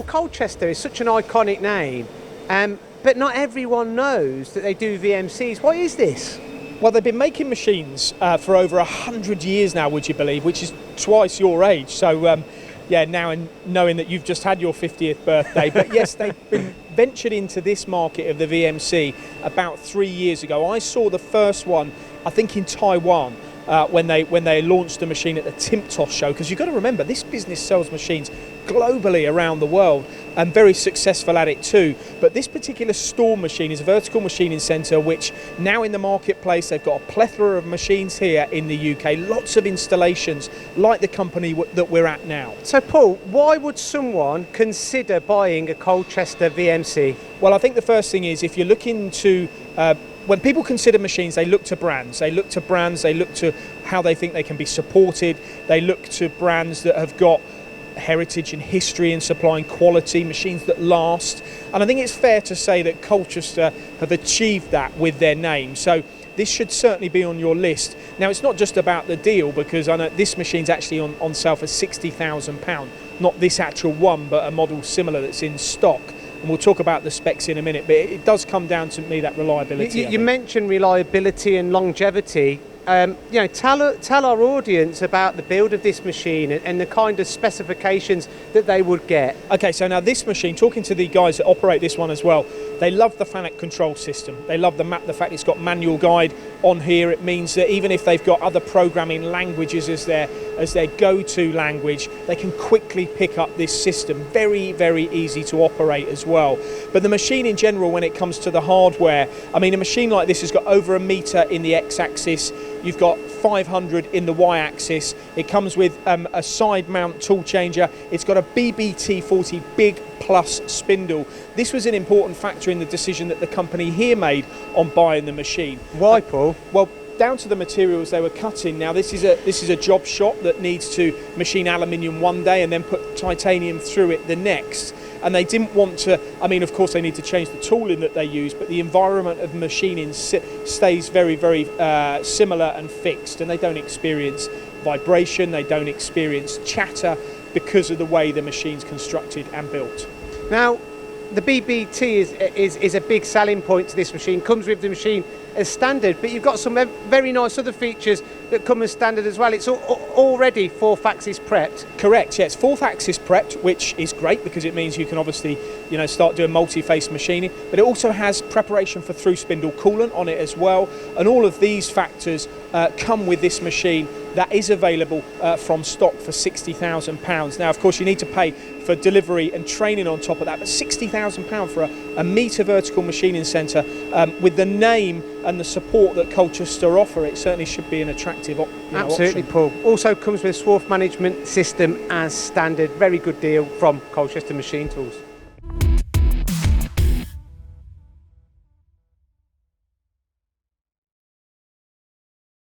Colchester is such an iconic name, but not everyone knows that they do VMCs. Why is this? Well, they've been making machines for over 100 years now, would you believe, which is twice your age. So, yeah, now and knowing that you've just had your 50th birthday. But yes, they've been ventured into this market of the VMC about 3 years ago. I saw the first one, I think, in Taiwan. When they launched the machine at the Timptos show, because you've got to remember this business sells machines globally around the world and very successful at it too. But this particular store machine is a vertical machining centre which now in the marketplace they've got a plethora of machines here in the UK, lots of installations like the company that we're at now. So Paul, why would someone consider buying a Colchester VMC? Well, I think the first thing is if you're looking to when people consider machines, they look to brands. They look to how they think they can be supported. They look to brands that have got heritage and history in supplying quality, machines that last. And I think it's fair to say that Colchester have achieved that with their name. So this should certainly be on your list. Now, it's not just about the deal, because I know this machine's actually on sale for £60,000. Not this actual one, but a model similar that's in stock. And we'll talk about the specs in a minute, but it does come down to me that reliability. You mentioned reliability and longevity. Tell our audience about the build of this machine and the kind of specifications that they would get. Okay, so now this machine, talking to the guys that operate this one as well, they love the FANUC control system. They love the fact it's got manual guide on here. It means that even if they've got other programming languages as their go-to language, they can quickly pick up this system. Very, very easy to operate as well. But the machine in general, when it comes to the hardware, I mean, a machine like this has got over a metre in the x-axis. You've got 500 in the y-axis. It comes with a side mount tool changer. It's got a BBT40 Big Plus spindle. This was an important factor in the decision that the company here made on buying the machine. Why, Paul? Well, down to the materials they were cutting. Now this is a job shop that needs to machine aluminium one day and then put titanium through it the next. And they didn't want to, I mean, of course they need to change the tooling that they use, but the environment of machining stays very, very similar and fixed, and they don't experience vibration, they don't experience chatter because of the way the machine's constructed and built. Now, the BBT is a big selling point to this machine, comes with the machine as standard, but you've got some very nice other features that come as standard as well. It's already fourth axis prepped. Correct, yeah, it's fourth axis prepped, which is great because it means you can obviously, start doing multi-face machining, but it also has preparation for through spindle coolant on it as well, and all of these factors come with this machine that is available from stock for £60,000. Now, of course, you need to pay for delivery and training on top of that, but £60,000 for a metre vertical machining centre with the name and the support that Colchester offer, it certainly should be an attractive Absolutely, option. Paul. Also comes with a swath management system as standard. Very good deal from Colchester Machine Tools.